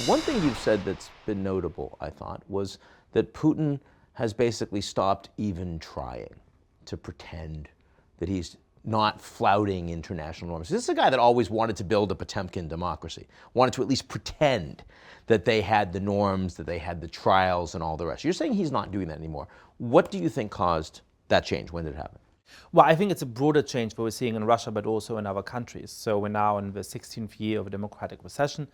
One thing you've said that's been notable, I thought, was that Putin has basically stopped even trying to pretend that he's not flouting international norms. This is a guy that always wanted to build a Potemkin democracy, wanted to at least pretend that they had the norms, that they had the trials and all the rest. You're saying he's not doing that anymore. What do you think caused that change? When did it happen? Well, I think it's a broader change what we're seeing in Russia, but also in other countries. So we're now in the 16th year of a democratic recession,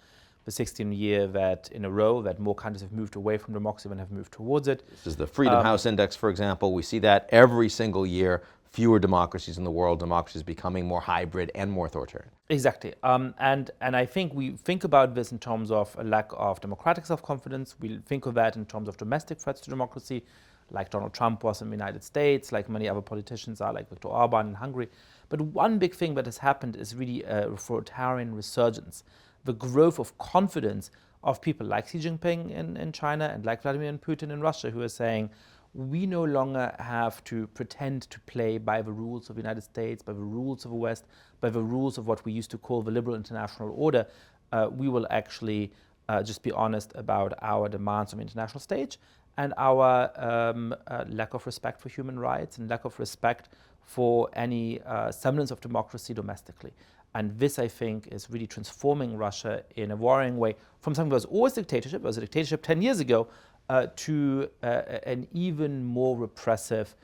the 16th year that in a row that more countries have moved away from democracy than have moved towards it. This is the Freedom House Index, for example. We see that every single year. Fewer democracies in the world, democracies becoming more hybrid and more authoritarian. Exactly. And I think we think about this in terms of a lack of democratic self-confidence. We think of that in terms of domestic threats to democracy, like Donald Trump was in the United States, like many other politicians are, like Viktor Orban in Hungary. But one big thing that has happened is really a authoritarian resurgence. The growth of confidence of people like Xi Jinping in China and like Vladimir and Putin in Russia, who are saying, we no longer have to pretend to play by the rules of the United States, by the rules of the West, by the rules of what we used to call the liberal international order. We will actually just be honest about our demands on the international stage and our lack of respect for human rights and lack of respect for any semblance of democracy domestically. And this, I think, is really transforming Russia in a worrying way from something that was always dictatorship, it was a dictatorship 10 years ago, to an even more repressive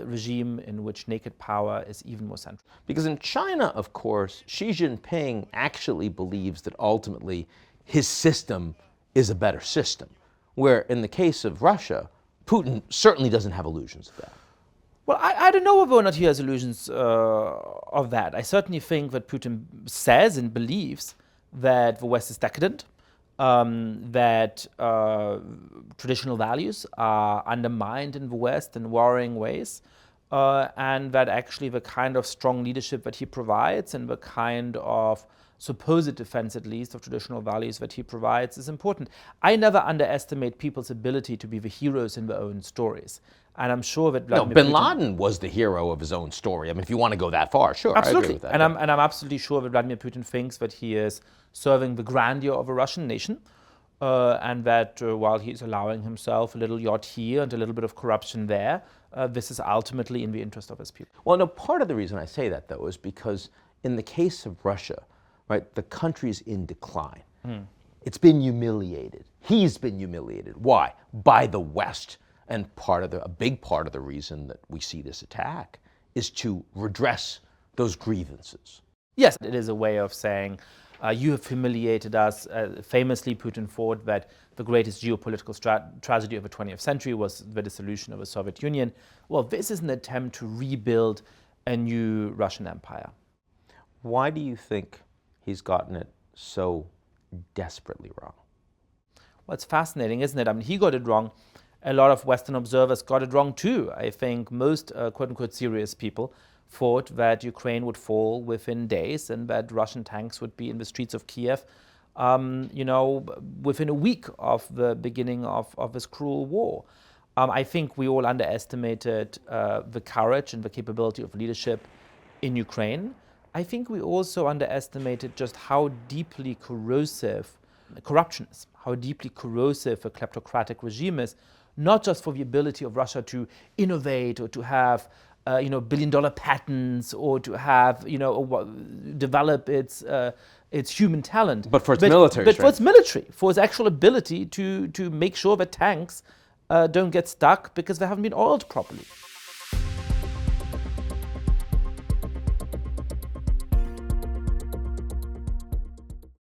regime in which naked power is even more central. Because in China, of course, Xi Jinping actually believes that ultimately his system is a better system, where in the case of Russia, Putin certainly doesn't have illusions of that. Well, I don't know whether or not he has illusions of that. I certainly think that Putin says and believes that the West is decadent, that traditional values are undermined in the West in worrying ways, and that actually the kind of strong leadership that he provides and the kind of supposed defense, at least, of traditional values that he provides is important. I never underestimate people's ability to be the heroes in their own stories. And I'm sure that Vladimir Bin Putin, Laden was the hero of his own story. I mean, if you want to go that far, sure, absolutely. I agree with that. And I'm absolutely sure that Vladimir Putin thinks that he is serving the grandeur of a Russian nation, and that while he's allowing himself a little yacht here and a little bit of corruption there, this is ultimately in the interest of his people. Well, no, part of the reason I say that, though, is because in the case of Russia, right, the country's in decline. It's been humiliated. He's been humiliated. Why? By the West. And a big part of the reason that we see this attack is to redress those grievances. Yes, it is a way of saying, you have humiliated us. Famously, Putin thought that the greatest geopolitical tragedy of the 20th century was the dissolution of the Soviet Union. Well, this is an attempt to rebuild a new Russian empire. Why do you think he's gotten it so desperately wrong? Well, it's fascinating, isn't it? I mean, he got it wrong. A lot of Western observers got it wrong too. I think most quote-unquote serious people thought that Ukraine would fall within days and that Russian tanks would be in the streets of Kiev, within a week of the beginning of this cruel war. I think we all underestimated the courage and the capability of leadership in Ukraine. I think we also underestimated just how deeply corrosive corruption is, how deeply corrosive a kleptocratic regime is, not just for the ability of Russia to innovate or to have billion-dollar patents or to have develop its human talent, but for its military strength. For its military, for its actual ability to make sure that tanks don't get stuck because they haven't been oiled properly.